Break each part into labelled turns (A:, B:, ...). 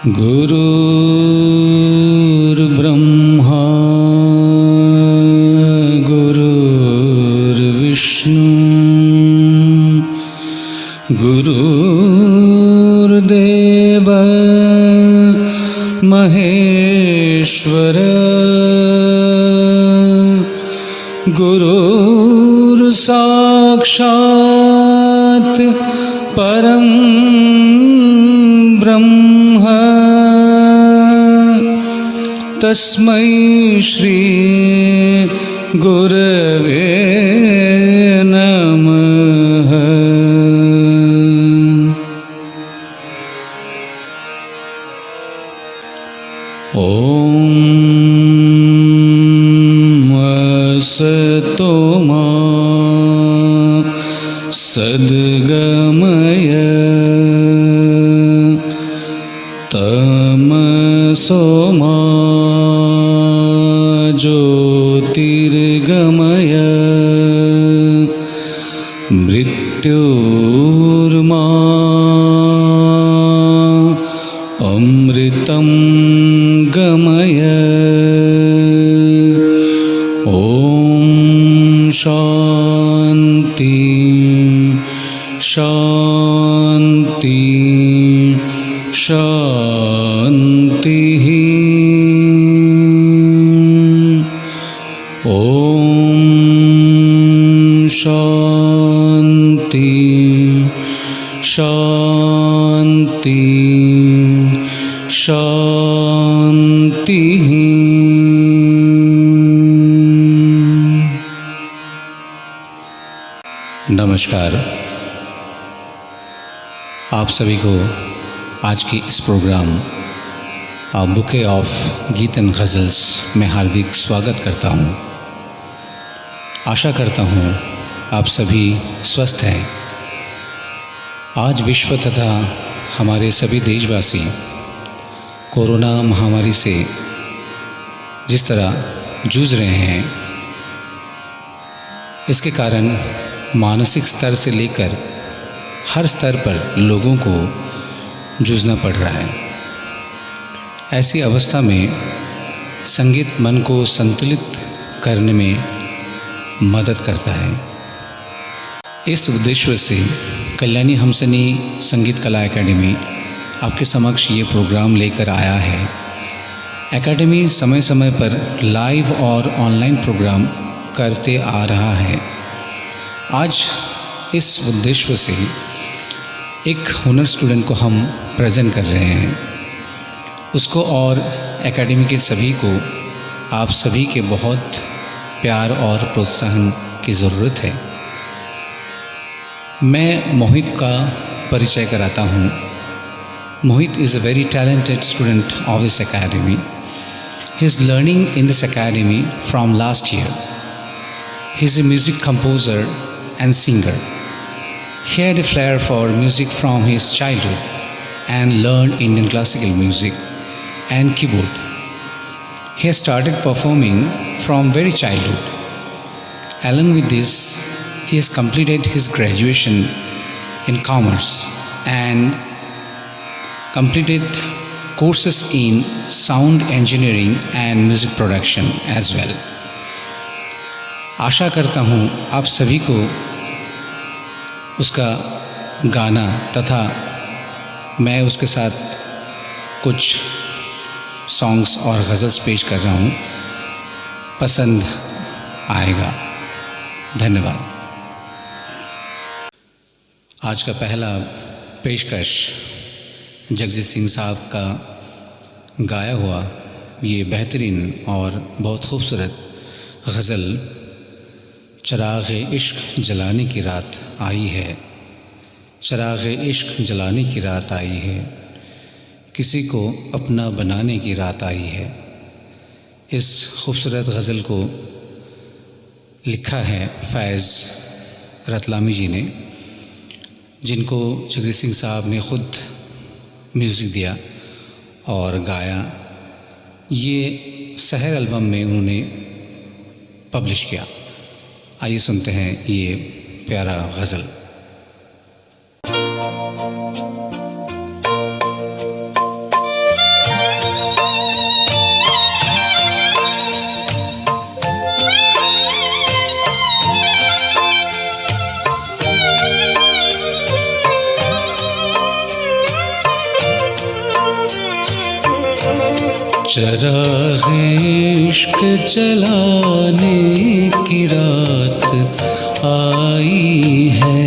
A: गुरुर्ब्रह्मा गुरुर्विष्णु गुरुर्देव महेश्वर गुरुर्साक्षात् परं ब्रह्म तस्मै श्री गुरवे नमः। ॐ असतो मा सद्गमय तमसो मा ज्योतिर्गमय मृत्युर्मा अमृतं गमय। ॐ शान्ति शान्ति शान्तिः। ॐ शान्ति शान्ति शान्तिः। नमस्कार, आप सभी को आज की इस प्रोग्राम बुके ऑफ गीत एंड गज़ल्स में हार्दिक स्वागत करता हूँ। आशा करता हूँ आप सभी स्वस्थ हैं। आज विश्व तथा हमारे सभी देशवासी कोरोना महामारी से जिस तरह जूझ रहे हैं, इसके कारण मानसिक स्तर से लेकर हर स्तर पर लोगों को जूझना पड़ रहा है। ऐसी अवस्था में संगीत मन को संतुलित करने में मदद करता है। इस उद्देश्य से कल्याणी हमसनी संगीत कला एकेडमी आपके समक्ष ये प्रोग्राम लेकर आया है। एकेडमी समय समय पर लाइव और ऑनलाइन प्रोग्राम करते आ रहा है। आज इस उद्देश्य से एक हुनर स्टूडेंट को हम प्रेजेंट कर रहे हैं। उसको और एकेडमी के सभी को आप सभी के बहुत प्यार और प्रोत्साहन की ज़रूरत है। मैं मोहित का परिचय कराता हूँ। Mohit is a very talented student of this academy. He is learning in this academy from last year. He is a music composer and singer. He had a flair for music from his childhood and learned Indian classical music and keyboard. He has started performing from very childhood. Along with this, he has completed his graduation in commerce and completed courses in sound engineering and music production as well. आशा करता हूँ आप सभी को उसका गाना तथा मैं उसके साथ कुछ सॉन्ग्स और गज़ल्स पेश कर रहा हूँ पसंद आएगा। धन्यवाद। आज का पहला पेशकश जगजीत सिंह साहब का गाया हुआ ये बेहतरीन और बहुत खूबसूरत गज़ल चराग़ इश्क जलाने की रात आई है। चराग़ इश्क जलाने की रात आई है, किसी को अपना बनाने की रात आई है। इस खूबसूरत गज़ल को लिखा है फैज़ रतलामी जी ने, जिनको जगजीत सिंह साहब ने ख़ुद म्यूज़िक दिया और गाया। ये सहर एल्बम में उन्होंने पब्लिश किया। आइए सुनते हैं ये प्यारा गज़ल। चराग़ इश्क जलाने की रात आई है।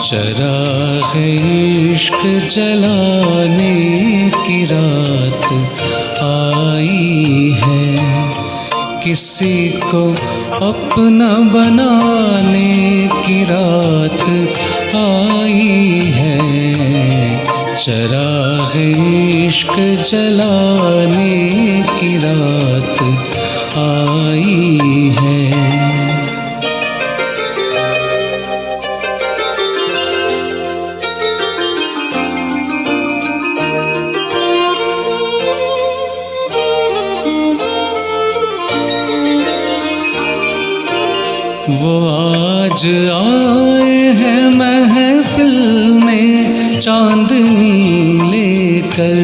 A: चराग़ इश्क जलाने की रात आई है। किसी को अपना बनाने की रात आई है। चराग़ इश्क जलाने की रात आई है। वो आज आए हैं महफ़िल में चांदनी लेकर।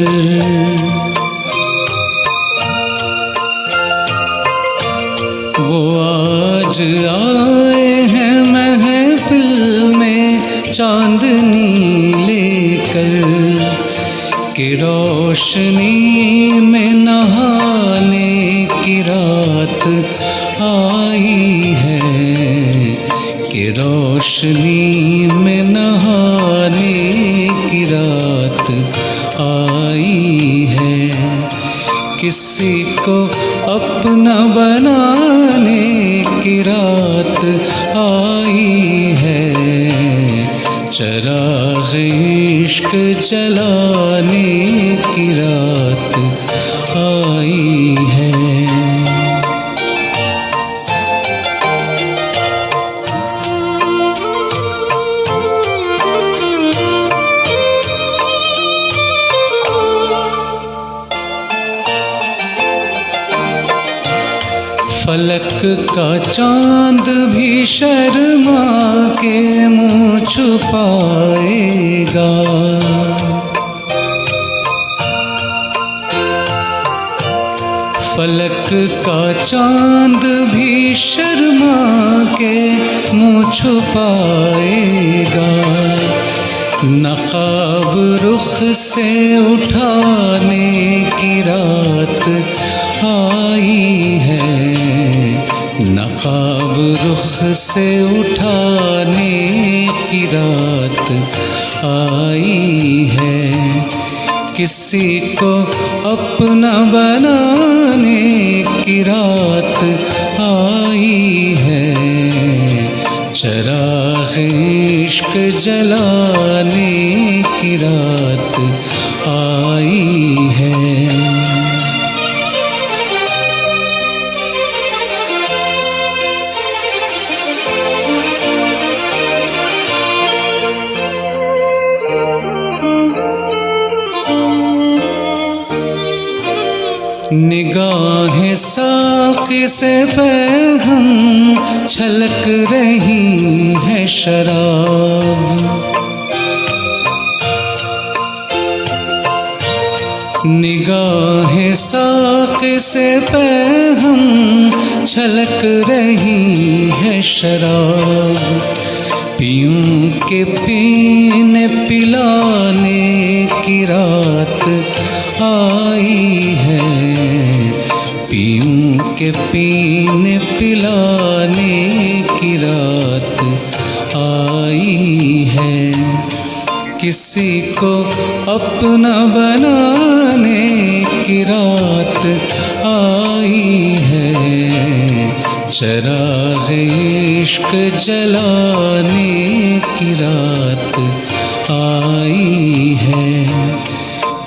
A: वो आज आए हैं महफ़िल में चांदनी लेकर कि रोशनी में नहाने की रात आई है। कि रोशनी में नहाने की रात आई है। किसी को अपना बनाने की रात आई है। चराग़ इश्क जलाने की रात आई है। फलक का चाँद भी शर्मा के मुँह छुपाएगा। फलक का चाँद भी शर्मा के मुँह छुपाएगा। नक़ाब रुख से उठाने की रात आई है। नक़ाब रुख से उठाने की रात आई है। किसी को अपना बनाने की रात आई है। चराग़ इश्क जलाने की रात आई है। निगाहें साक़ी से पैहम छलक रही है शराब। निगाहें साक़ी से पैहम छलक रही है शराब। पीऊं के पीने पिलाने की रात आई है। पीऊं के पीने पिलाने की रात आई है। किसी को अपना बनाने की रात आई है। चराग़ इश्क जलाने की रात आई है।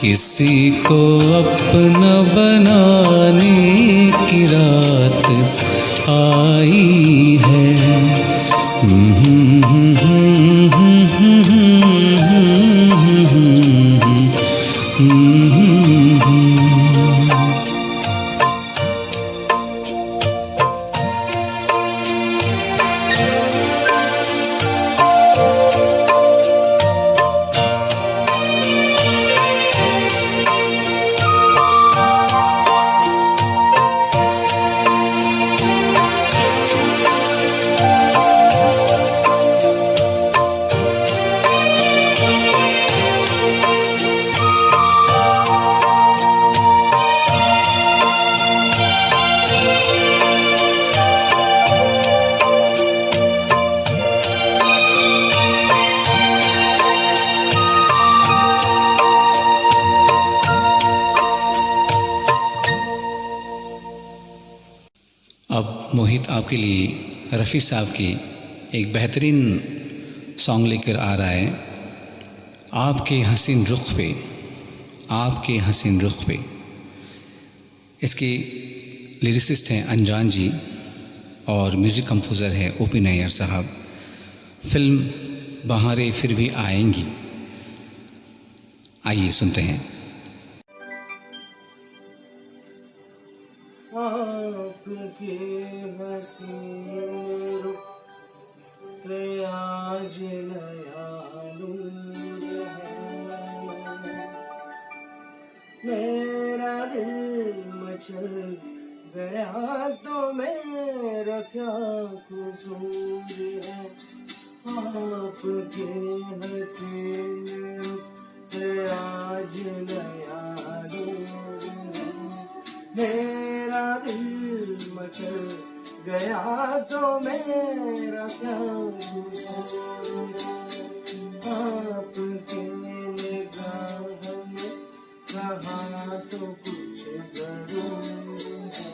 A: किसी को अपना बनाने की रात आई है। आपके लिए रफ़ी साहब की एक बेहतरीन सॉन्ग लेकर आ रहा है, आपके हसीन रुख पे, आपके हसीन रुख पे। इसके लिरिसिस्ट हैं अनजान जी और म्यूज़िक कंपोज़र है ओपी नैयर साहब। फिल्म बहारें फिर भी आएंगी। आइए सुनते हैं।
B: आपके हसीन रुख पे आज नया नूर है, मेरा दिल मचल गया तो मेरा क्या कसूर है। आपके हसीन रुख पे आज नया नूर है, मेरा दिल मचल गया तो मेरा क्या कसूर है। आपके निगाह में कहा तो कुछ जरूर है,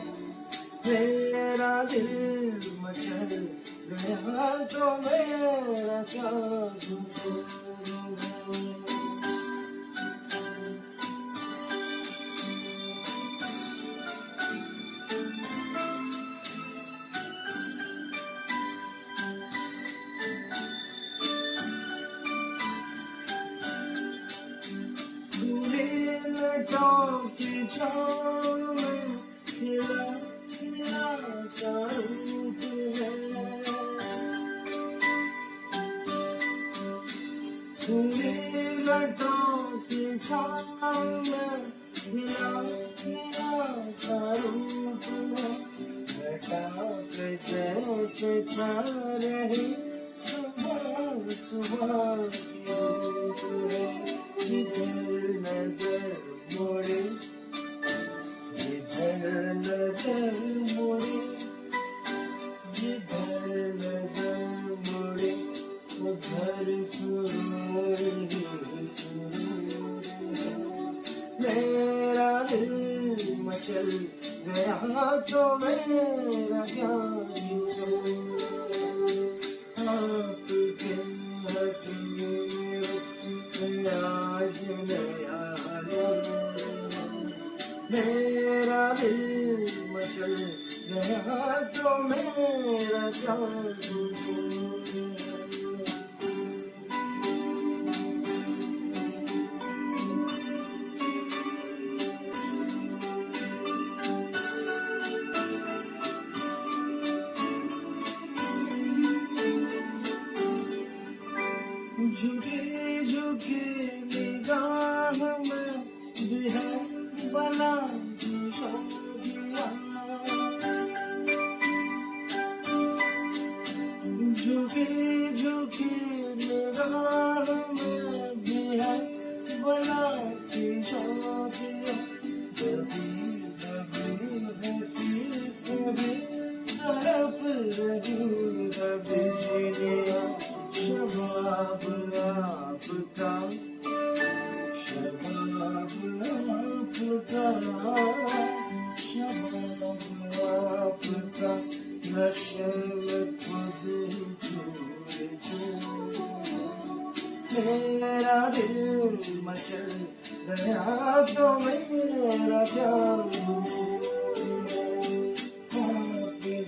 B: मेरा दिल मचल गया तो मेरा क्या कसूर है। की छाँव में खिला खिला सा रूप है, खुली लटों की छाँव में खिला खिला सा रूप है, घटा पे जैसे छा रही सुबह सुबह की धूप है। जिधर नजर मोड़े, जिधर नजर मोड़े, जिधर नजर मोड़े, उधर सुरूर ही सुरूर है। मेरा दिल मचल गया तो मेरा क्या कसूर है। आपके हसीन रुख पे आज नया नूर है, मेरा दिल मचल गया तो मेरा क्या कसूर है। झुकी झुकी निगाह में भी है बना दिया, झुकी झुकी निगाह में भी है बना दिया। कभी कभी हंसी से भी तड़प रही है बिजलियाँ। शबाब आपका, शबाब आपका, शबाब आपका, नशे में खुद चूर चूर। मेरा दिल मचल गया तो मेरा क्या कसूर है। आपके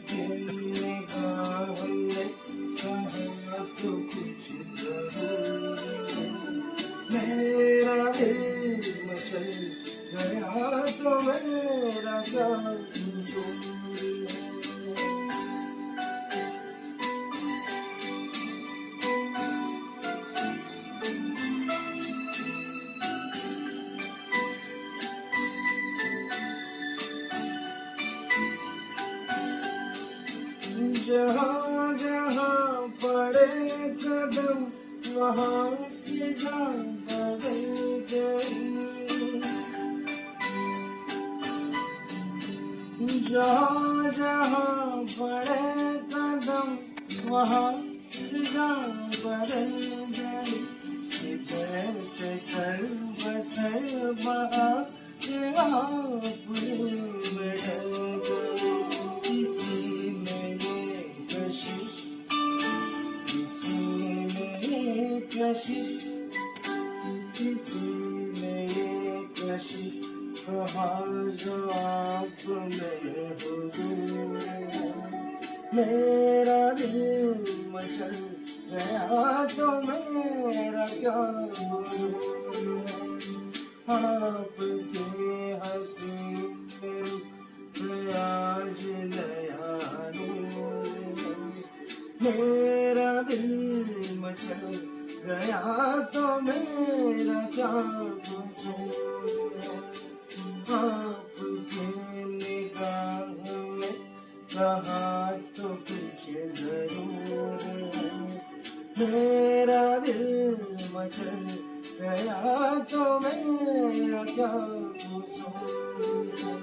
B: निगाह में कहा तो कुछ जरूर है, मेरा दिल मचल गया तो मेरा क्या कसूर है। जहाँ जहाँ पड़े कदम वहाँ फिजा बदल गई, जहाँ जहाँ पड़े कदम वहाँ फिजा बदल गई। जैसे सर बसर बहा ये आप में डल गई, किसी में कशिश किसी ने ये कशिश कहा जो आप में हुजूर है। मेरा दिल मचल गया तो मेरा क्या कसूर है। आपके हसीने रुख पे आज नया नूर है। मेरा दिल मचल गया तो मेरा क्या कसूर है। आपके निगाह में कहा तो कुछ जरूर है। मेरा दिल मचल गया तो मेरा क्या कसूर है।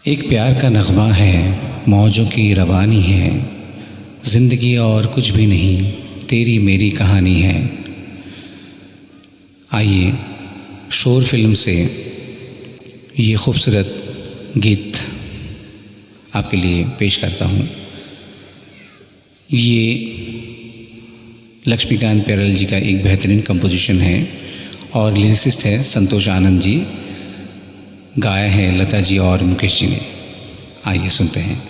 A: एक प्यार का नग़मा है, मौजों की रवानी है, ज़िंदगी और कुछ भी नहीं, तेरी मेरी कहानी है। आइए शोर फिल्म से ये खूबसूरत गीत आपके लिए पेश करता हूँ। ये लक्ष्मीकांत प्यारेलाल जी का एक बेहतरीन कंपोजिशन है और लिरिसिस्ट है संतोष आनंद जी, गाया है लता जी और मुकेश जी ने। आइए सुनते हैं।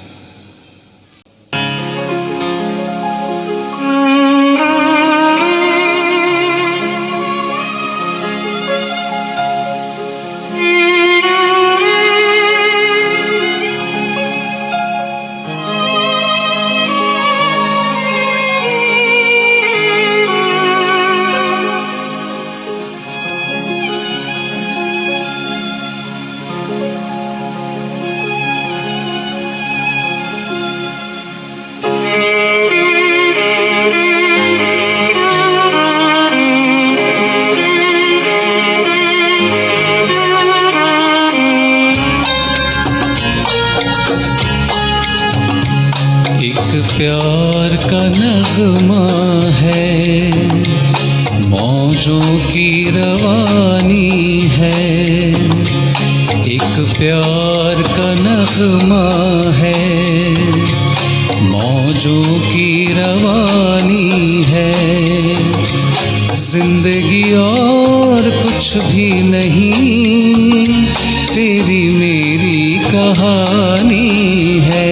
C: प्यार का नग़मा है, मौजों की रवानी है। एक प्यार का नग़मा है, मौजों की रवानी है। जिंदगी और कुछ भी नहीं, तेरी मेरी कहानी है।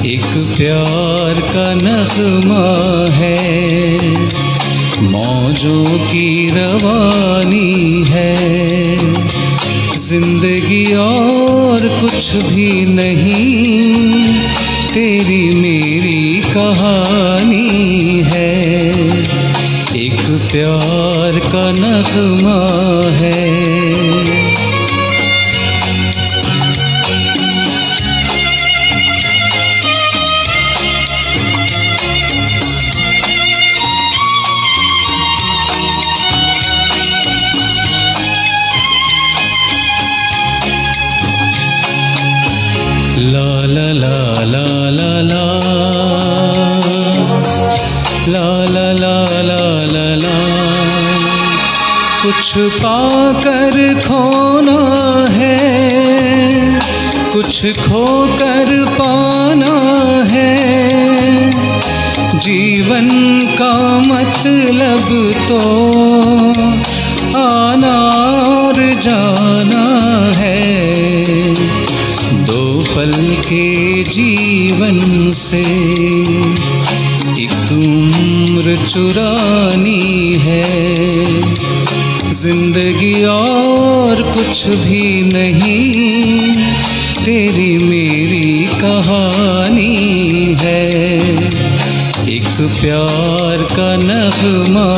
C: एक प्यार का नग़मा है, मौजों की रवानी है। जिंदगी और कुछ भी नहीं, तेरी मेरी कहानी है। एक प्यार का नग़मा है। ला ला ला ला ला ला ला ला ला ला ला ला। कुछ पाकर खोना है, कुछ खोकर पाना है। जीवन का मतलब तो आना और जाना है। दो पल के जीवन से एक उम्र चुरानी है। जिंदगी और कुछ भी नहीं, तेरी मेरी कहानी है। एक प्यार का नग़मा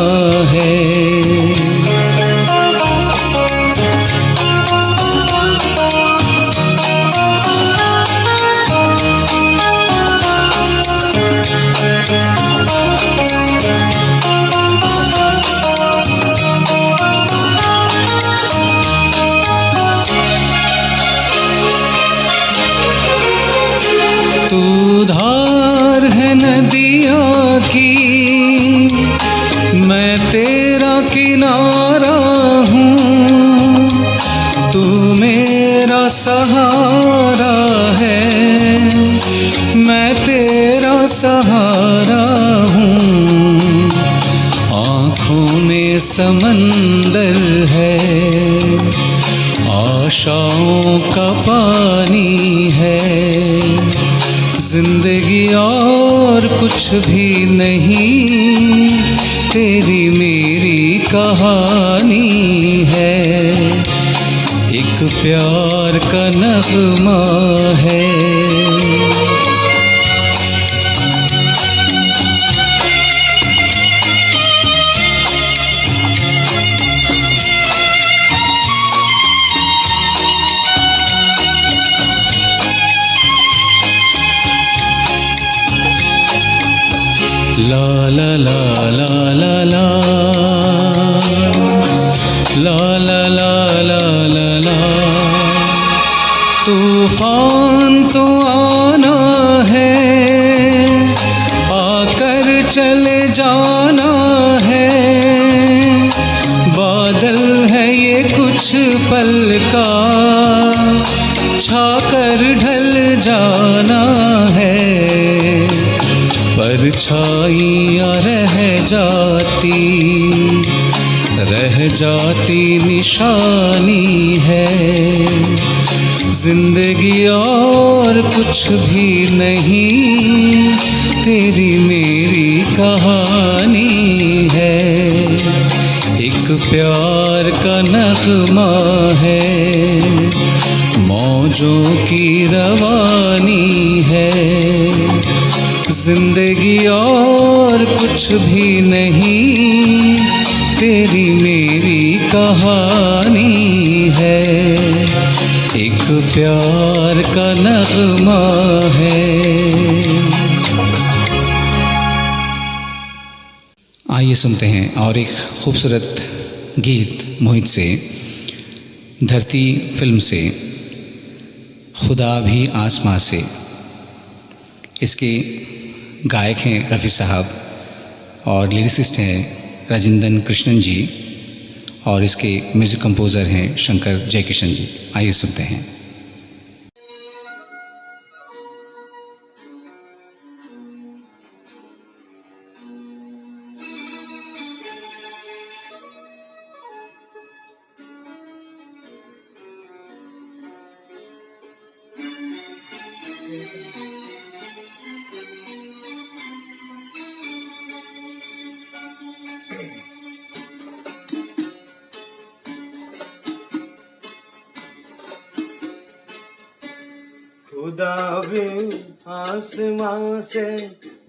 C: है। सहारा है, मैं तेरा सहारा हूँ। आँखों में समंदर है, आशाओं का पानी है। जिंदगी और कुछ भी नहीं, तेरी मेरी कहानी है। एक प्यार का नगमा है। ला ला ला ला ला ला ला ला ला ला ला ला। तूफान तो आना है, आकर चले जाना है। बादल है ये कुछ पल का, छाकर ढल जाना है। परछाइयाँ रह जाती निशानी है। जिंदगी और कुछ भी नहीं, तेरी मेरी कहानी है। एक प्यार का नगमा है, मौजों की रवानी है। जिंदगी और कुछ भी नहीं, तेरी मेरी कहानी है। एक प्यार का नगमा है।
A: आइए सुनते हैं और एक खूबसूरत गीत मोहित से, धरती फिल्म से, खुदा भी आसमां से। इसके गायक हैं रफ़ी साहब और लिरिसिस्ट हैं राजेंद्र कृष्णन जी, और इसके म्यूज़िक कंपोज़र हैं शंकर जयकिशन जी। आइए सुनते हैं।
B: खुदा भी आसमां से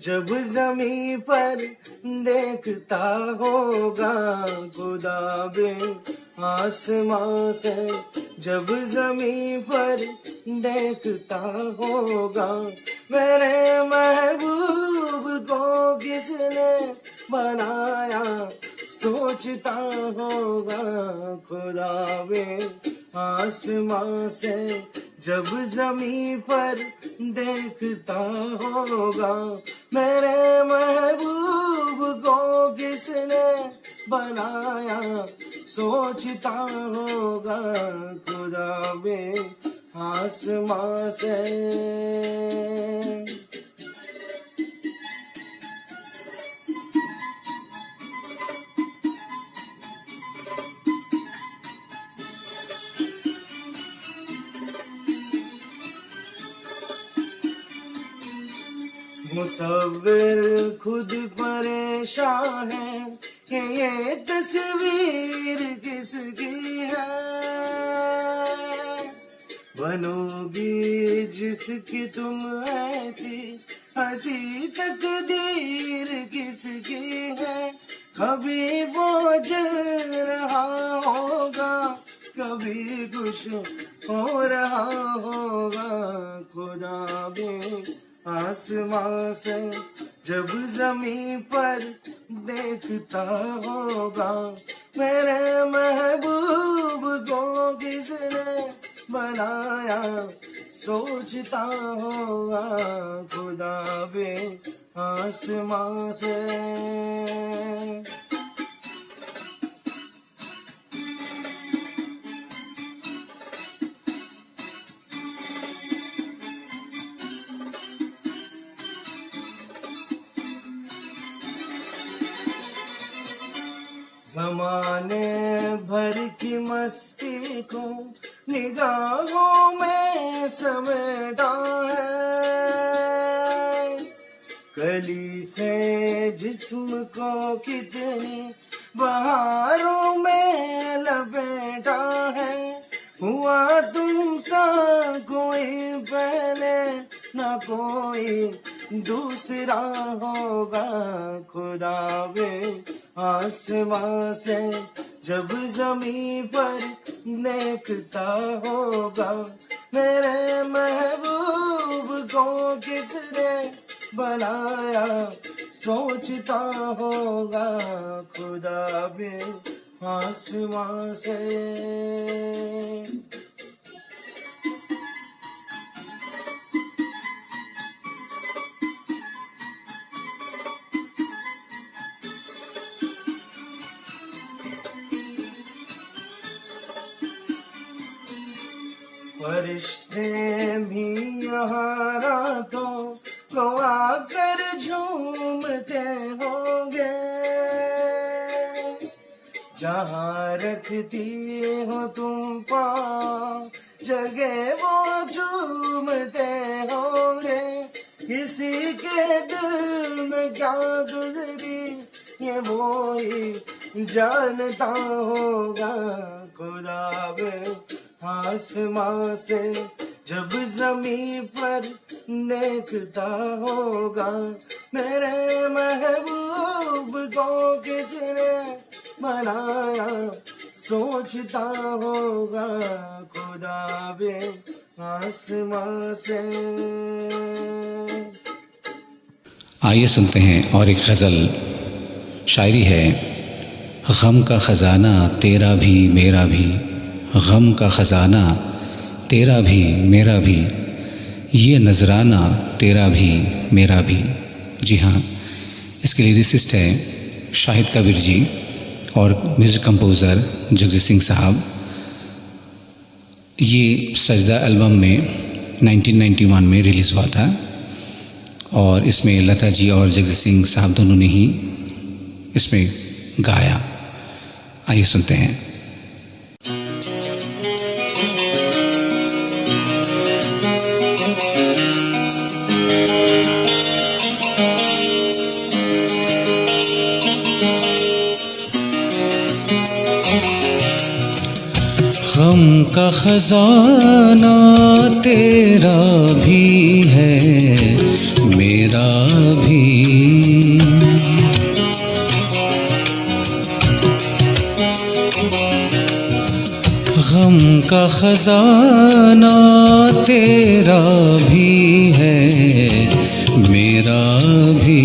B: जब जमी पर देखता होगा, खुदा भी आसमां से जब जमी पर देखता होगा। मेरे महबूब को किसने बनाया सोचता होगा, खुदा भी आसमां से जब जमी पर देखता होगा। मेरे महबूब को किसने बनाया सोचता होगा, खुदा भी आसमां से। मुसव्विर खुद परेशान है कि ये तस्वीर किसकी है। बनोगी जिसकी तुम ऐसी हंसी तकदीर किसकी है। कभी वो जल रहा होगा, कभी कुछ हो रहा होगा, खुदा भी आसमां से जब जमी पर देखता होगा। मेरे महबूब को किसने बनाया सोचता होगा, खुदा भी आसमां से। जमाने भर की मस्ती को निगाहों में समेटा है, कली से जिस्म को कितनी बहारों में लपेटा है। हुआ तुमसा कोई पहले न कोई दूसरा होगा, खुदा बे आसमां से जब जमीन पर देखता होगा, मेरे महबूब को किसने बनाया सोचता होगा, खुदा बे आसमां से। फरिश्ते भी यहाँ रातों को आकर झूमते होंगे, जहाँ रखती हो तुम पाँव जगह वो झूमते होंगे। किसी के दिल में क्या गुजरी ये वो ही जानता होगा, खुदा बे आसमां से जब जमीन पर देखता होगा, मेरे महबूब को किसने बनाया सोचता होगा, खुदा बे आसमां से।
A: आइए सुनते हैं और एक गज़ल। शायरी है, गम का ख़ज़ाना तेरा भी मेरा भी, गम का ख़ज़ाना तेरा भी मेरा भी, ये नजराना तेरा भी मेरा भी। जी हाँ, इसके लिरिसिस्ट है शाहिद कबीर जी और म्यूज़िक कंपोज़र जगजीत सिंह साहब। ये सजदा एल्बम में 1991 में रिलीज़ हुआ था और इसमें लता जी और जगजीत सिंह साहब दोनों ने ही इसमें गाया। आइए सुनते हैं।
C: गम का खजाना तेरा भी है मेरा भी, गम का खजाना तेरा भी है मेरा भी,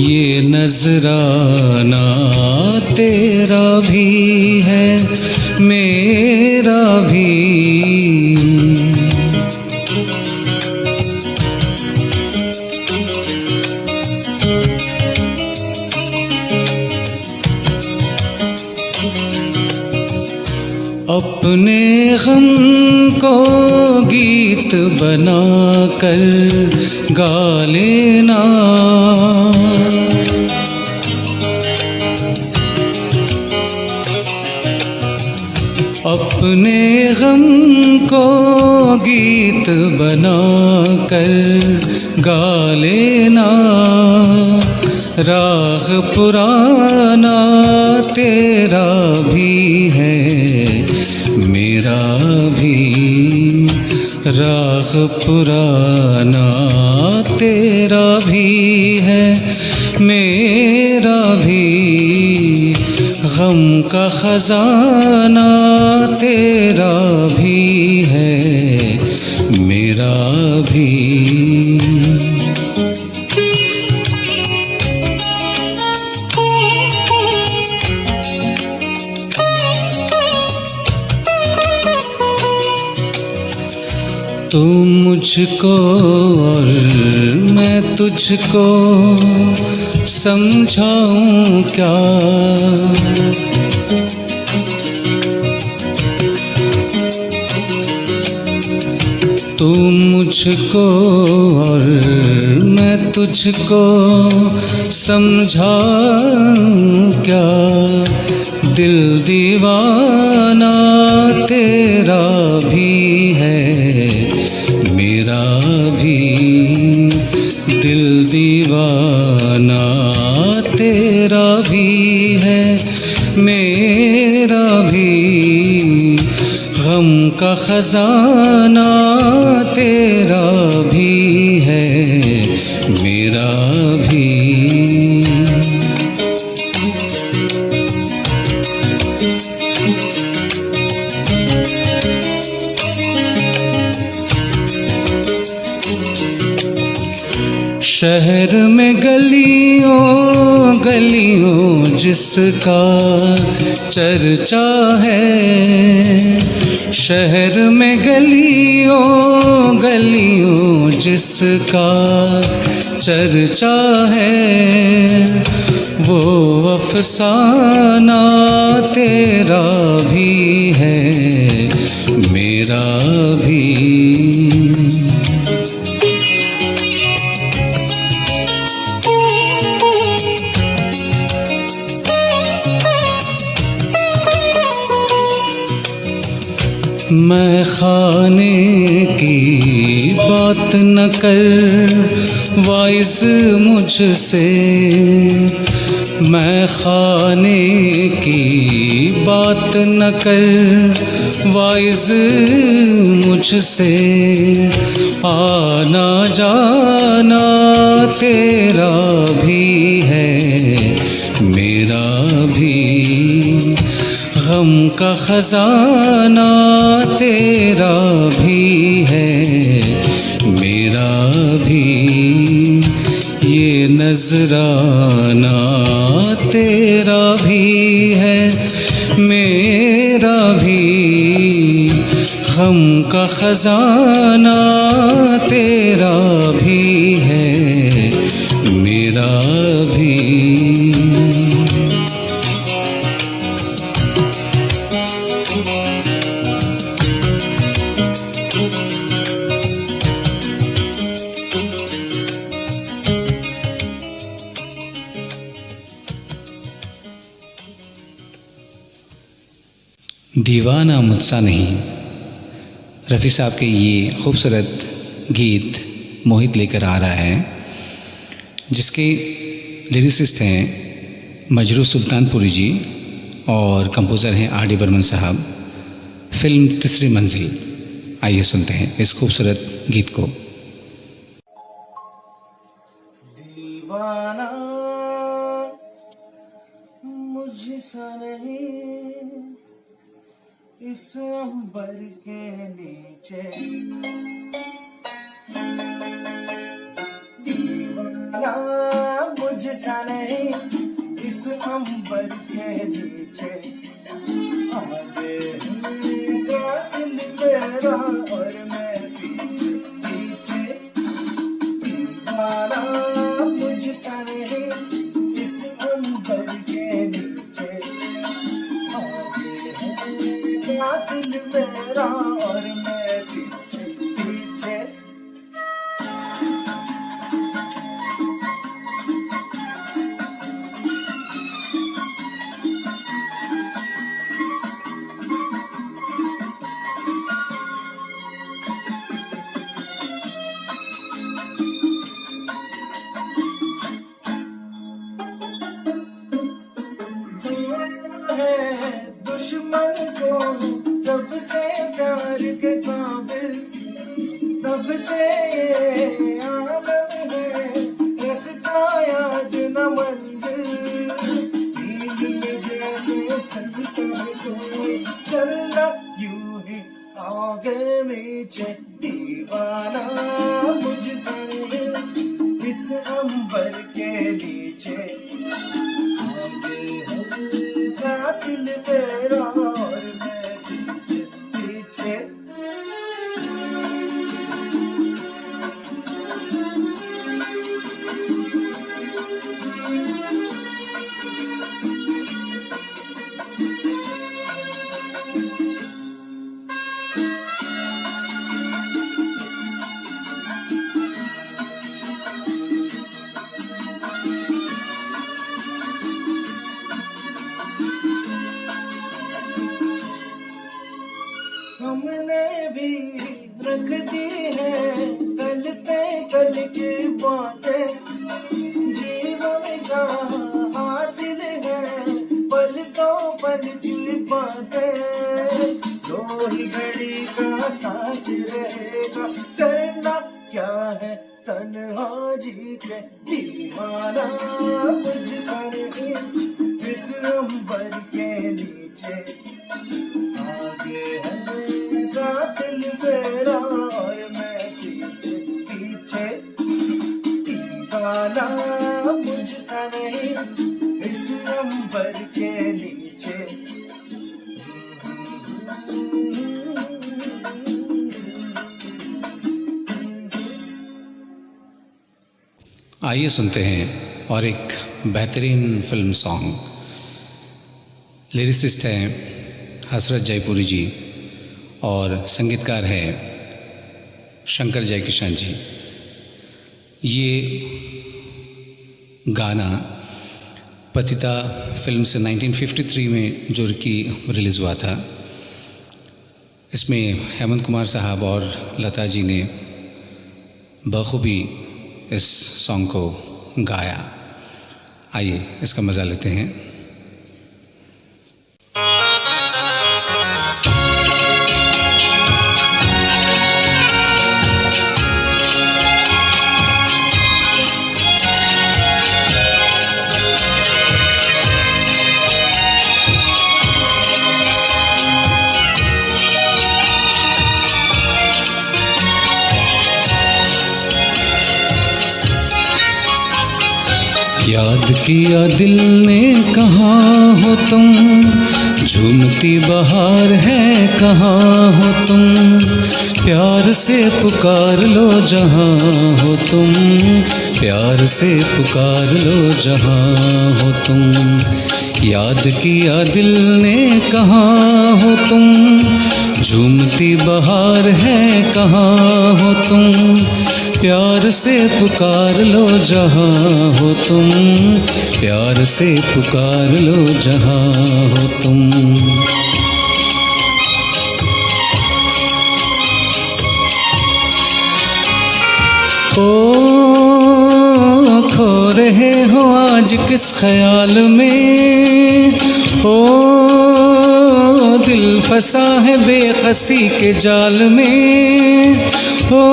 C: ये नजराना तेरा भी है मेरा भी। अपने गम को गीत बना कर गा लेना, अपने गम को गीत बना कर गा लेना, राग पुराना तेरा भी है मेरा भी, राग पुराना तेरा भी है मेरा भी, गम का खजाना तेरा भी है मेरा भी। तू मुझको और मैं तुझको समझाऊं क्या, तू मुझको और मैं
A: तुझको समझाऊं क्या, दिल दीवाना तेरा भी है मेरा भी, दिल दीवाना तेरा भी है मेरा भी, गम का खजाना तेरा भी है मेरा भी। शहर में गलियों गलियों जिसका चर्चा है, शहर में गलियों गलियों जिसका चर्चा है, वो अफसाना तेरा भी है मेरा भी। मैं खाने की बात न कर वाइज मुझसे, मैं खाने की बात न कर वाइज मुझसे, आना जाना तेरा भी है मेरा भी, गम का खजाना तेरा भी है मेरा भी, ये नजराना तेरा भी है मेरा भी, गम का खजाना तेरा भी है मेरा भी। दीवाना मुझसा नहीं, रफ़ी साहब के ये खूबसूरत गीत मोहित लेकर आ रहा है, जिसके लिरिसिस्ट हैं मजरू सुल्तानपुरी जी और कंपोज़र हैं आर डी बर्मन साहब। फिल्म तीसरी मंजिल। आइए सुनते हैं इस खूबसूरत गीत को।
B: दीवाना मुझसा नहीं, इस अंबर के नीचे दीवाना मुझसा नहीं, इस अंबर के नीचे आगे का दिल मेरा और मैं पीछे पीछे, दीवाना मुझसा नहीं, इस अंबर के नीचे दिल मेरा और मैं पीछे पीछे। दुश्मन को जब से प्यार के काबिल, तब से ये आलम है रास्ता याद न मंजिल, नींद में जैसे चलता है कोई चलना यूं ही आगे नीचे, दीवाना मुझसे इस अंबर के नीचे आगे है दिल मेरा और मैं पीछे पीछे। बातें जीवन का हासिल है, पलकों पल की बातें। दो ही घड़ी का साथ रहेगा, करना क्या है तन्हा जी के दीवाना मुझसे नहीं, इस अंबर के नीचे आगे है कातिल मेरा और मैं पीछे पीछे, दीवाना मुझसे नहीं, इस अंबर के नीचे।
A: आइए सुनते हैं और एक बेहतरीन फिल्म सॉन्ग। लिरिसिस्ट हैं हसरत जयपुरी जी और संगीतकार हैं शंकर जयकिशन जी। ये गाना पतिता फिल्म से 1953 में जो कि रिलीज़ हुआ था। इसमें हेमंत कुमार साहब और लता जी ने बखूबी इस सॉन्ग को गाया। आइए इसका मज़ा लेते हैं।
C: याद किया दिल ने कहाँ हो तुम, झूमती बहार है कहाँ हो तुम, प्यार से पुकार लो जहाँ हो तुम, प्यार से पुकार लो जहाँ हो तुम। याद किया दिल ने कहाँ हो तुम, झूमती बहार है कहाँ हो तुम, प्यार से पुकार लो जहाँ हो तुम, प्यार से पुकार लो जहाँ हो तुम। ओ खो रहे हो आज किस ख्याल में, ओ दिल फंसा है बेकसी के जाल में, ओ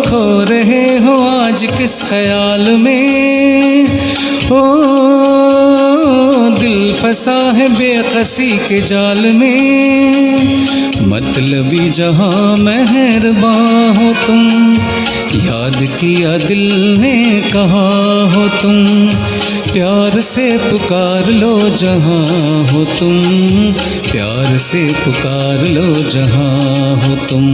C: खो रहे हो आज किस ख्याल में, ओ दिल फंसा है बेकसी के जाल में, मतलबी जहाँ मेहरबान हो तुम, याद किया दिल ने कहाँ हो तुम, प्यार से पुकार लो जहाँ हो तुम, प्यार से पुकार लो जहाँ हो तुम।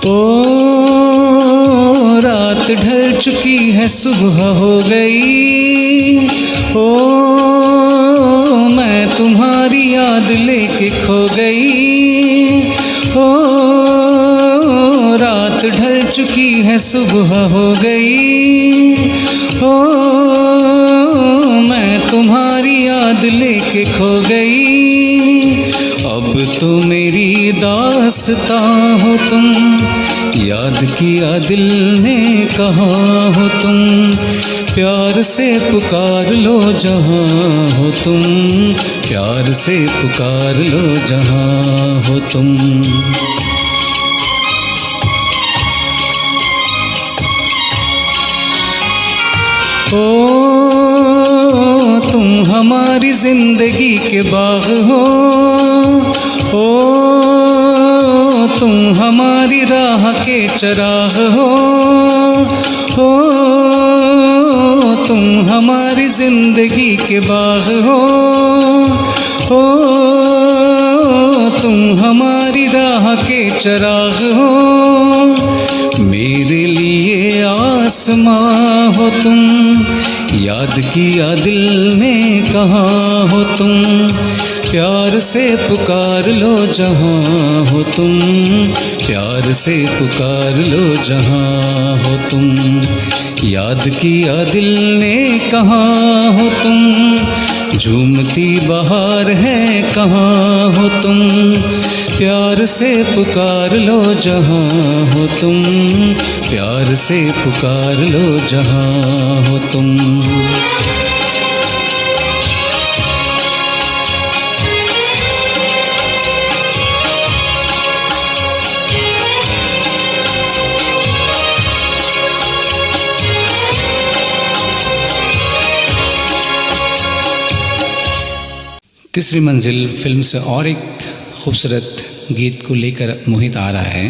C: ओ रात ढल चुकी है सुबह हो गई, ओ मैं तुम्हारी याद लेके खो गई, ओ रात ढल चुकी है सुबह हो गई, ओ मैं तुम्हारी याद लेके खो गई, अब तो मेरी दास्तां हो तुम, याद किया दिल ने कहाँ हो तुम, प्यार से पुकार लो जहाँ हो तुम, प्यार से पुकार लो जहाँ हो तुम। ओ तुम हमारी जिंदगी के बाग हो, ओ तुम हमारी राह के चराग हो, ओ तुम हमारी जिंदगी के बाग हो, ओ तुम हमारी राह के चराग हो, मेरे लिए आसमां हो तुम, याद किया दिल ने कहाँ हो तुम, प्यार से पुकार लो जहाँ हो तुम, प्यार से पुकार लो जहाँ हो तुम। याद किया दिल ने कहाँ हो तुम, झूमती बहार है कहाँ हो तुम। प्यार से पुकार लो जहाँ हो तुम, प्यार से पुकार लो जहाँ हो तुम।
A: तीसरी मंजिल फिल्म से और एक खूबसूरत गीत को लेकर मोहित आ रहा है।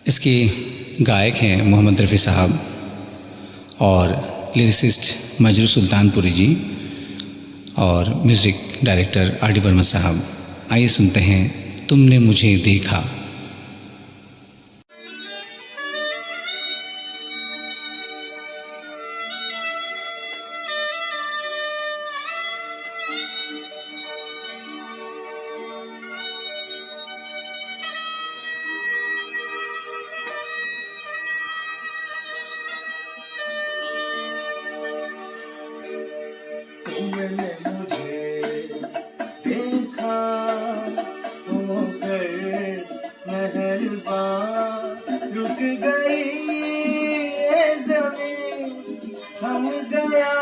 A: इसके गायक हैं मोहम्मद रफ़ी साहब और लिरिसिस्ट मजरू सुल्तानपुरी जी और music director R D Burman साहब। आइए सुनते हैं तुमने मुझे देखा।
B: तुमने मुझे देखा होकर मेहरबान, रुक गई ये ज़मीं, थम गया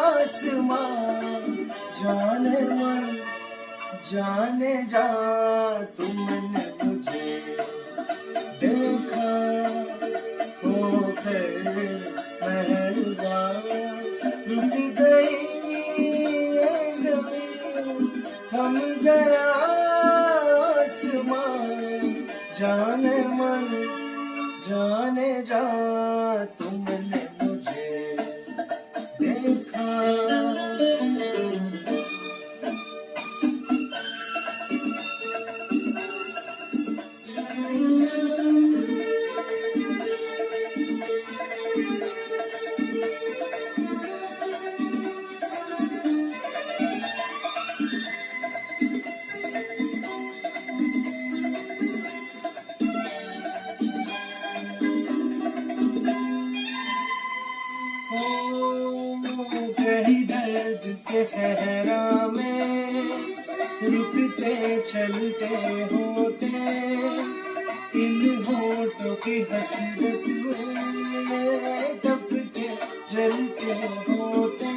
B: आसमां। जाने मन जाने जा, तुमने मुझे देखा होकर मेहरबान, रुक गई ये ज़मीं, थम गया आसमां। जाने मन जाने जा, तुमने मुझे देखा। कहीं दर्द के सहरा में रुकते चलते होते, इन होठों की हसरत में टपके जलते होते।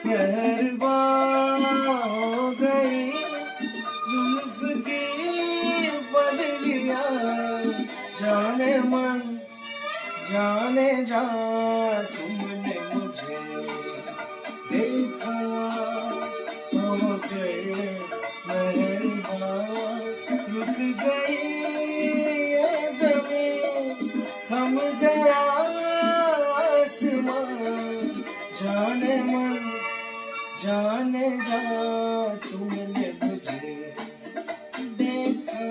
B: मेहरबान हो गई जुल्फ की बदलियां, जाने मन जाने जा, तुमने मुझे देखा होकर मेहरबान, रुक गई ये ज़मीं, थम गया आसमां। जाने मन जाने जा, तुमने मुझे देखा।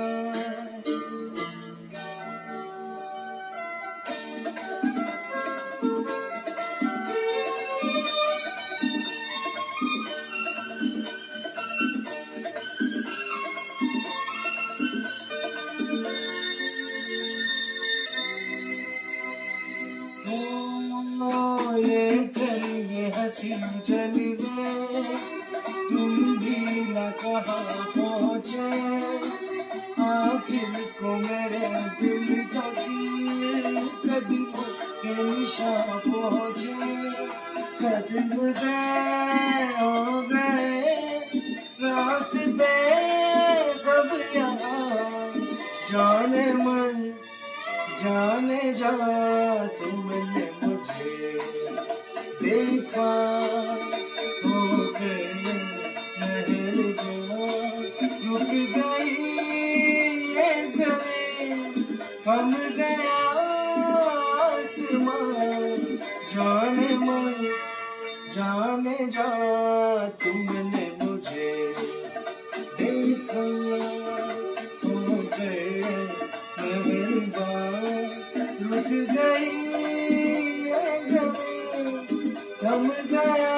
B: ये कर ये हंसी जलवे, तुम भी न कहाँ पहुँचे, आखिर को मेरे दिल तक कदमों के निशान पहुँचे। कदम से हो गए रास्ते सब यहाँ, जाने मन जाने जा, तुमने मुझे देखा होकर मेहरबान, रुक गई ये ज़मीं, थम गया आसमां। जाने मन जाने जा, तुमने मुझे देखा होकर मेहरबान, रुक गई ये ज़मीं, थम गया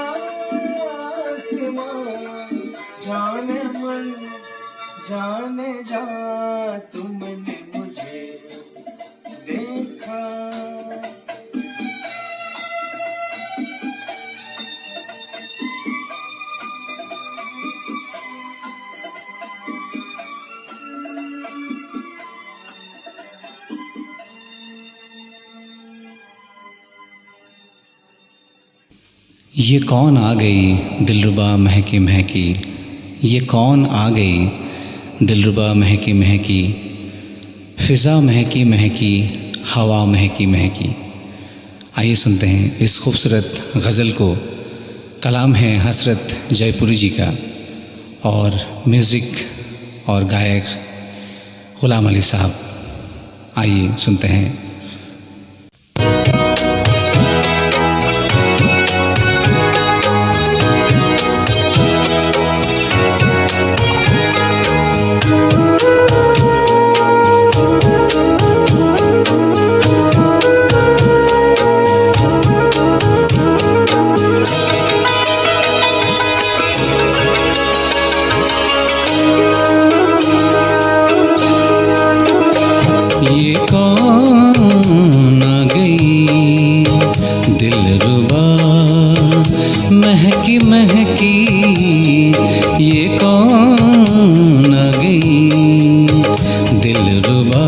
B: आसमां। जा तुमने मुझे देखा।
A: ये कौन आ गई दिलरुबा महकी महकी, ये कौन आ गई दिलरुबा महकी महकी, फ़िज़ा महकी महकी, हवा महकी महकी। आइए सुनते हैं इस खूबसूरत गज़ल को। कलाम है हसरत जयपुरी जी का और म्यूज़िक और गायक ग़ुलाम अली साहब। आइए सुनते हैं।
C: ये कौन आ गई दिलरुबा महकी महकी, ये कौन आ गई दिलरुबा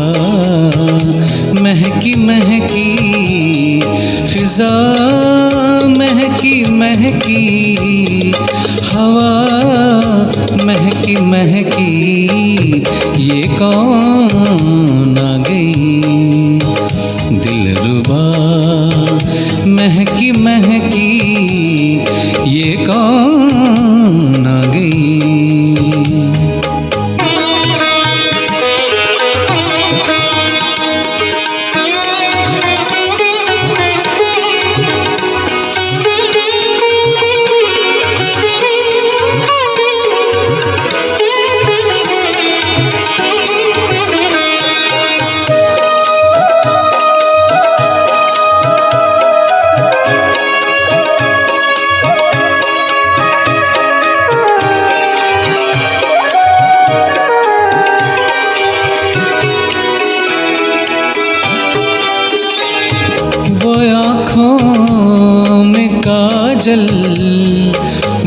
C: महकी महकी, फ़िज़ा महकी महकी, हवा महकी महकी, ये कौन आ गई दिलरुबा महकी महकी, ये कौन आ गई। वो आँखों में काजल,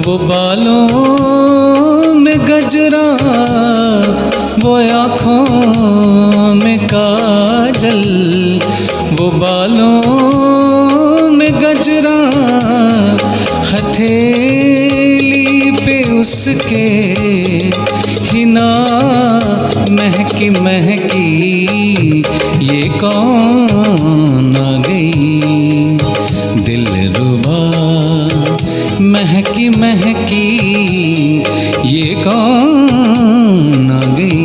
C: वो बालों में गजरा, वो आँखों में काजल, वो बालों में गजरा, हथेली पे उसके हिना महकी महकी, ये कौन आ गई दिलरुबा महकी महकी, ये कौन आ गई।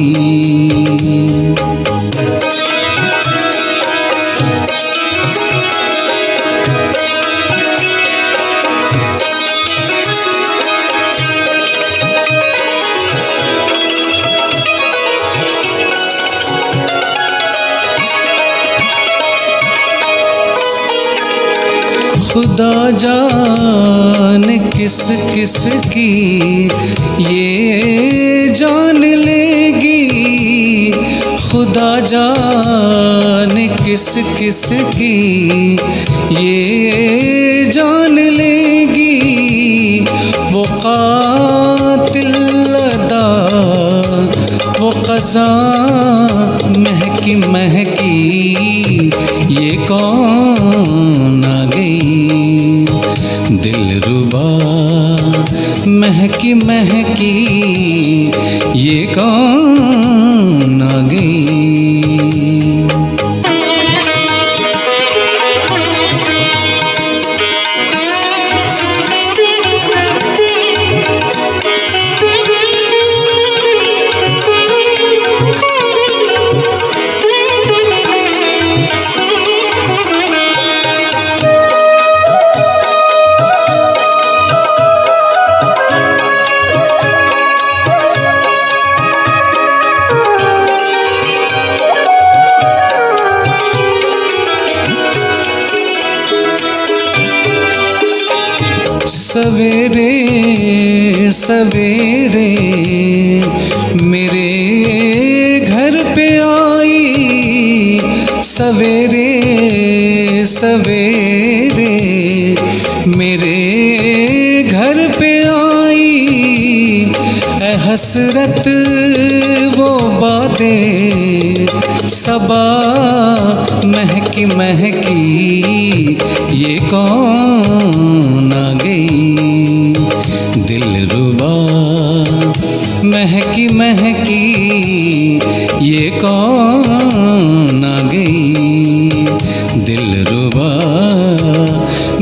C: खुदा जाने किस किस की ये जान लेगी, खुदा जाने किस किस की ये जान लेगी, वो कातिल अदा वो क़ज़ा महकी महकी, ये कौन आ गई दिलरुबा महकी महकी, ये कौन आ गई। सवेरे सवेरे मेरे सवेरे सवेरे मेरे घर पे आई, ऐ हसरत वो बातें सबा महकी महकी, ये कौन आ गई दिलरुबा महकी महकी, ये कौन आ गई दिलरुबा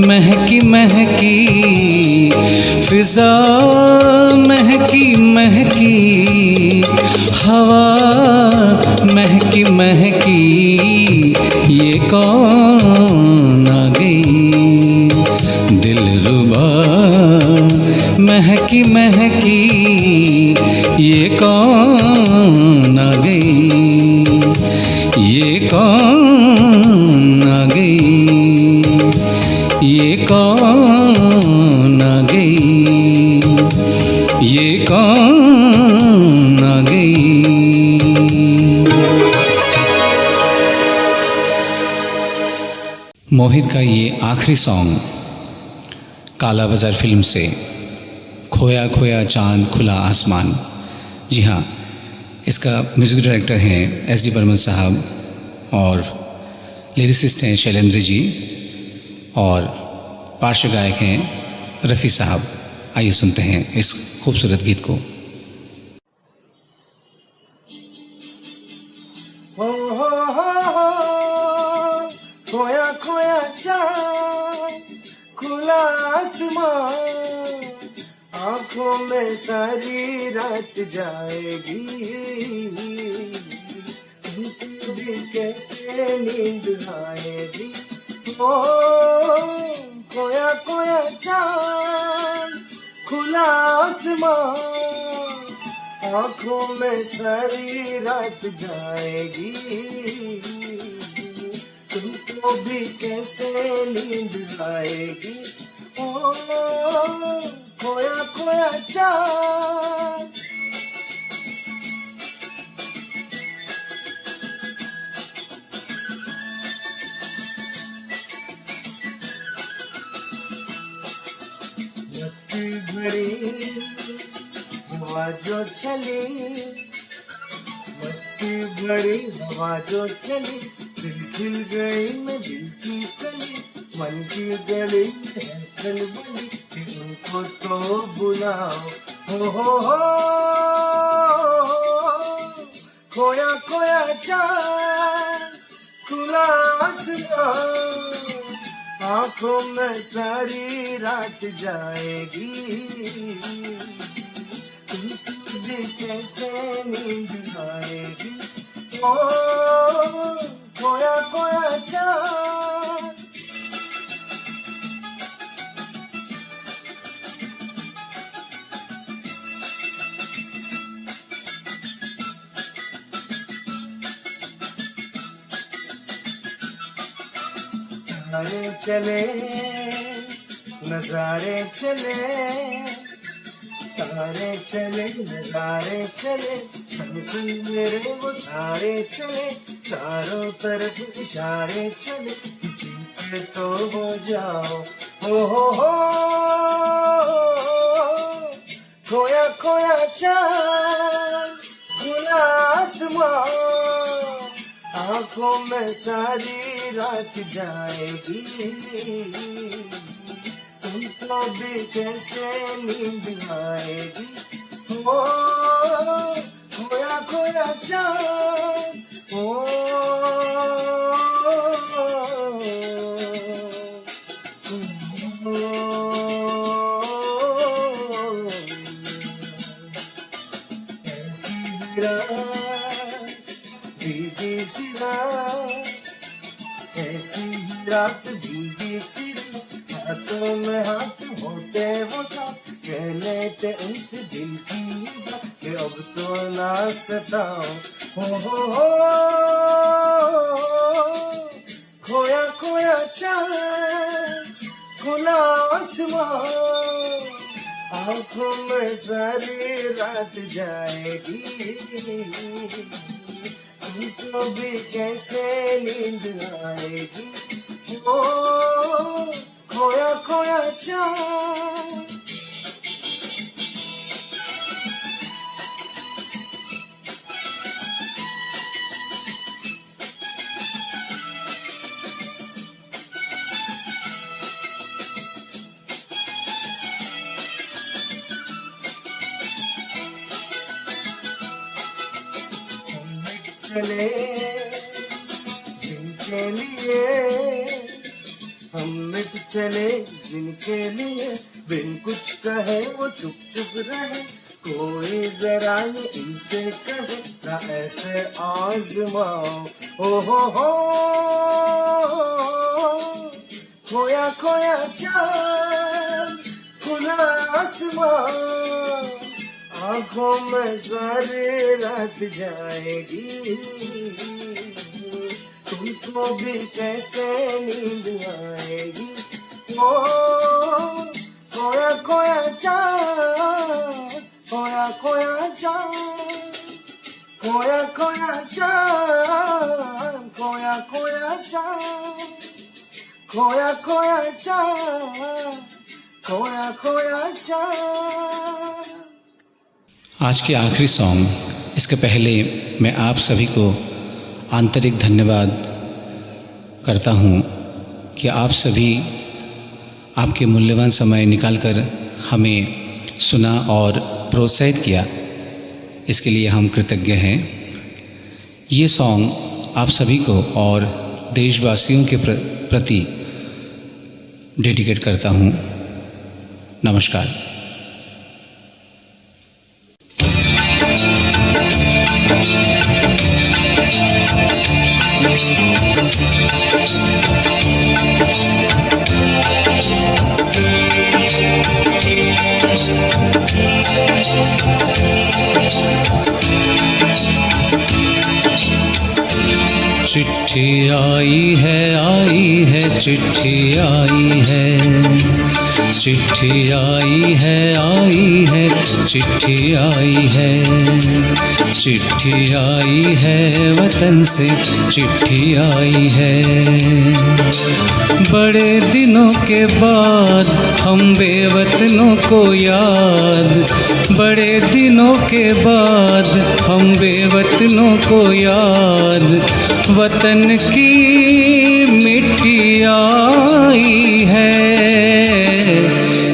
C: महकी महकी। फिजा महकी महकी, हवा महकी महकी, ये कौन आ गई दिलरुबा महकी महकी, ये कौन आ गई, ये कौन आ गई, ये कौन आ गई, ये कौन आ गई।
A: मोहित का ये आखिरी सॉन्ग काला बाजार फिल्म से, खोया खोया चांद खुला आसमान। जी हाँ, इसका म्यूज़िक डायरेक्टर हैं एस.डी. बर्मन साहब और लिरिसिस्ट हैं शैलेंद्र जी और पार्श्व गायक हैं रफ़ी साहब। आइए सुनते हैं इस खूबसूरत गीत को।
B: खोया खोया चांद खुला आसमान, आंखों में सारी रात जाएगी, तुमको भी कैसे नींद आएगी। ओ खोया खोया चांद खुला आसमान, आंखों में सारी रात जाएगी, तुमको भी कैसे नींद आएगी। ओ खोया खोया चांद। मस्ती भरी हवा जो चली, मस्ती भरी हवा जो चली, दिल खिल गई मैं दिल की कली, मन की गली है खलबली, कि उनको तो बुलाओ। हो खोया खोया चांद खुला आसमान, आंखों में सारी रात जाएगी, तुमको भी कैसे नींद आएगी। ओ खोया खोया चांद। तारे चले नजारे चले, तारे चले नजारे चले, संग संग मेरे वो सारे चले, चारों तरफ इशारे चले, किसी पे तो हो जाओ। हो खोया खोया चांद खुला आसमान, आंखों में सारी रात जाएगी, तुमको भी कैसे नींद आएगी। ओ खोया खोया चांद। ओ ऐसी रात भीगी सी रात, ऐसी रात भीगी सी रात, हाथों में हाथ होते वो साथ, कह लेते उनसे दिल की बात, कि अब तो ना सताओ। हो खोया खोया चांद खुला आसमान, आंखों में सारी रात जाएगी, तुमको भी कैसे नींद आएगी, ओ खोया खोया चाँद। चले जिनके लिए, हम मिट चले जिनके लिए, बिन कुछ कहे वो चुप चुप रहे, कोई जरा ये इनसे कहे ना ऐसे आजमाओ, ओ हो खोया खोया चाँद खुला आसमान, आँखों में सारी रात जाएगी, तुमको भी कैसे नींद आएगी, ओ खोया खोया चाँद, खोया खोया चाँद, खोया खोया चाँद, खोया खोया चाँद, खोया खोया चाँद, खोया खोया चाँद।
A: आज के आखिरी सॉन्ग, इसके पहले मैं आप सभी को आंतरिक धन्यवाद करता हूँ कि आप सभी आपके मूल्यवान समय निकालकर हमें सुना और प्रोत्साहित किया, इसके लिए हम कृतज्ञ हैं। ये सॉन्ग आप सभी को और देशवासियों के प्रति डेडिकेट करता हूँ। नमस्कार।
C: चिट्ठी आई है चिट्ठी आई है, चिट्ठी आई है चिट्ठी आई है, चिट्ठी आई है वतन से चिट्ठी आई है। बड़े दिनों के बाद हम बेवतनों को याद, बड़े दिनों के बाद हम बेवतनों को याद, वतन की मिट्टी आई है।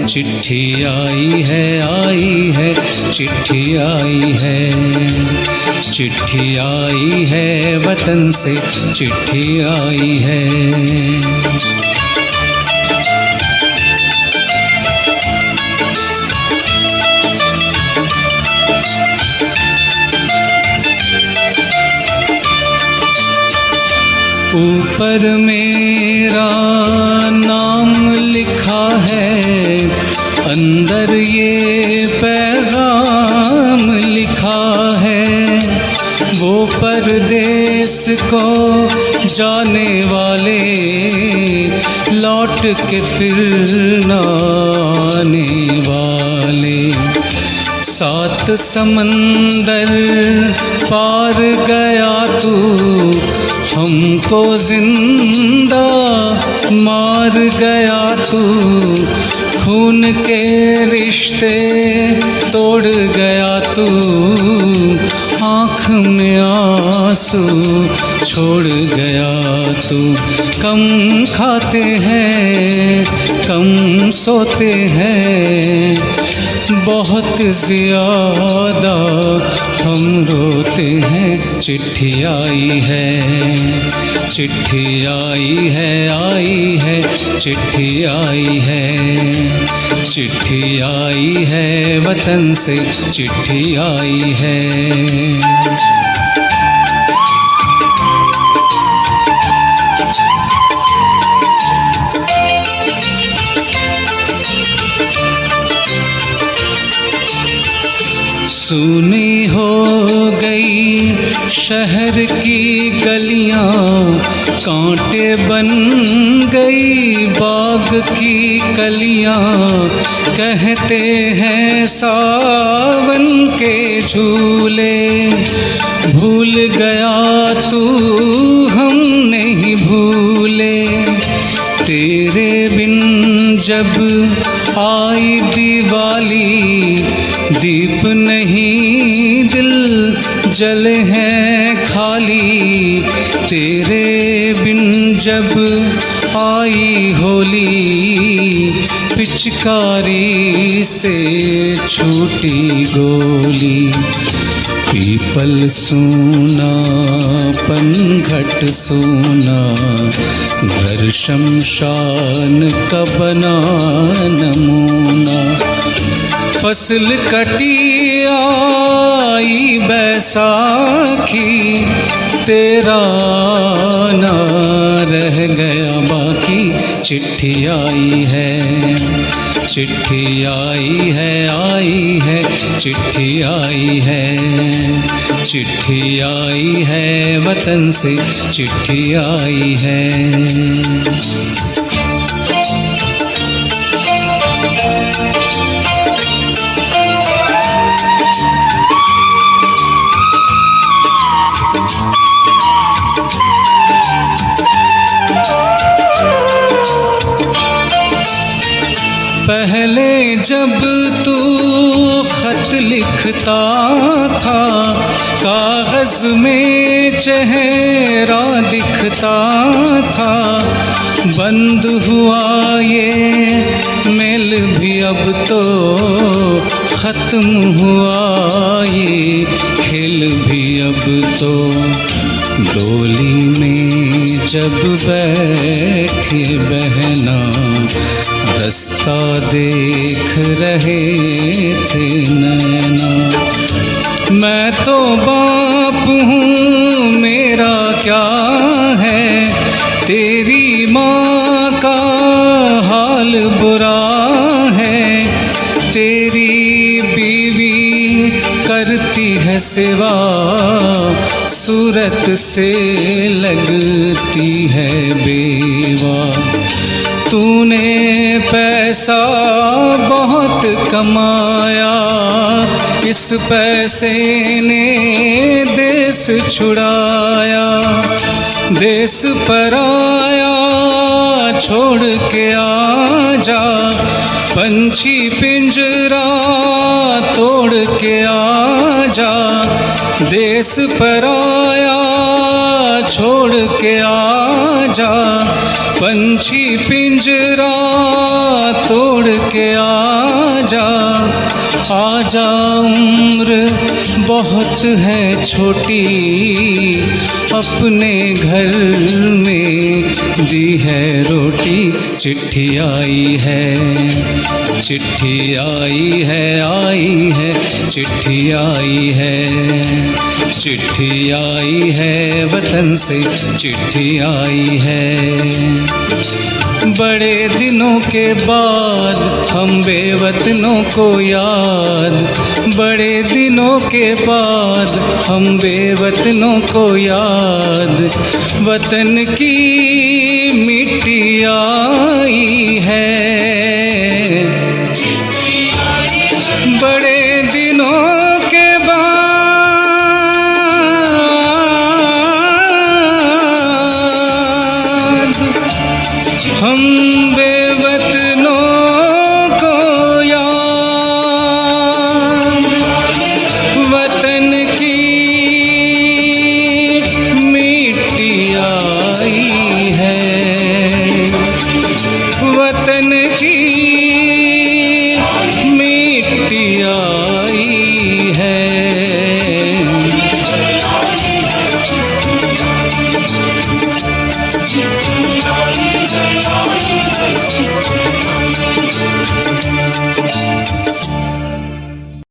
C: चिट्ठी आई है चिट्ठी आई है, चिट्ठी आई है वतन से चिट्ठी आई है। ऊपर मेरा नाम लिखा है, अंदर ये पैगाम लिखा है, वो परदेस को जाने वाले लौट के फिर न आने वाले। 7 समंदर पार गया तू, हमको जिंदा मार गया तू, खून के रिश्ते तोड़ गया तू, आँख में आंसू छोड़ गया तू। कम खाते हैं कम सोते हैं, बहुत ज़्यादा हम रोते हैं। चिट्ठी आई है चिट्ठी आई है चिट्ठी आई है, चिट्ठी आई है वतन से चिट्ठी आई है। सूनी हो गई शहर की गलियां कांटे बन गई, बाग की कलियां कहते हैं सावन के झूले। भूल गया तू हम नहीं भूले, तेरे बिन जब आई दिवाली, दीप नहीं दिल जले हैं खाली। तेरे बिन जब आई होली, पिचकारी से छूटी गोली। पीपल सूना पनघट सूना, घर शमशान का बना नमूना। फसल कटी आई बैसाखी, तेरा ना रह गया बाकी। चिट्ठी आई है, चिट्ठी आई है, आई है, चिट्ठी आई है, चिट्ठी आई है, वतन से चिट्ठी आई है। पहले जब तू खत लिखता था, कागज़ में चेहरा दिखता था। बंद हुआ ये मेल भी अब तो, ख़त्म हुआ ये खेल भी अब तो। डोली में जब बैठे बहना, रास्ता देख रहे थे नैना। मैं तो बाप हूँ, मेरा क्या है, तेरी माँ का हाल बुरा है। तेरी बीवी करती है सेवा, सूरत से लगती है बेवा। तूने पैसा बहुत कमाया, इस पैसे ने देश छुड़ाया। देश पराया छोड़ के आ जा, पंछी पिंजरा तोड़ के आ जा। देश पराया छोड़ के आ जा, पंछी पिंजरा तोड़ के आ जा। आजा उम्र बहुत है छोटी, अपने घर में दी है रोटी। चिट्ठी आई है, चिट्ठी आई है, आई है, चिट्ठी आई है, चिट्ठी आई है, वतन से चिट्ठी आई है। बड़े दिनों के बाद हम बेवतनों को याद, बड़े दिनों के बाद हम बेवतनों को याद। वतन की मिट्टी आई है, बड़े दिनों के बाद हम बेवतनों को याद। वतन की मिट्टी आई है, वतन की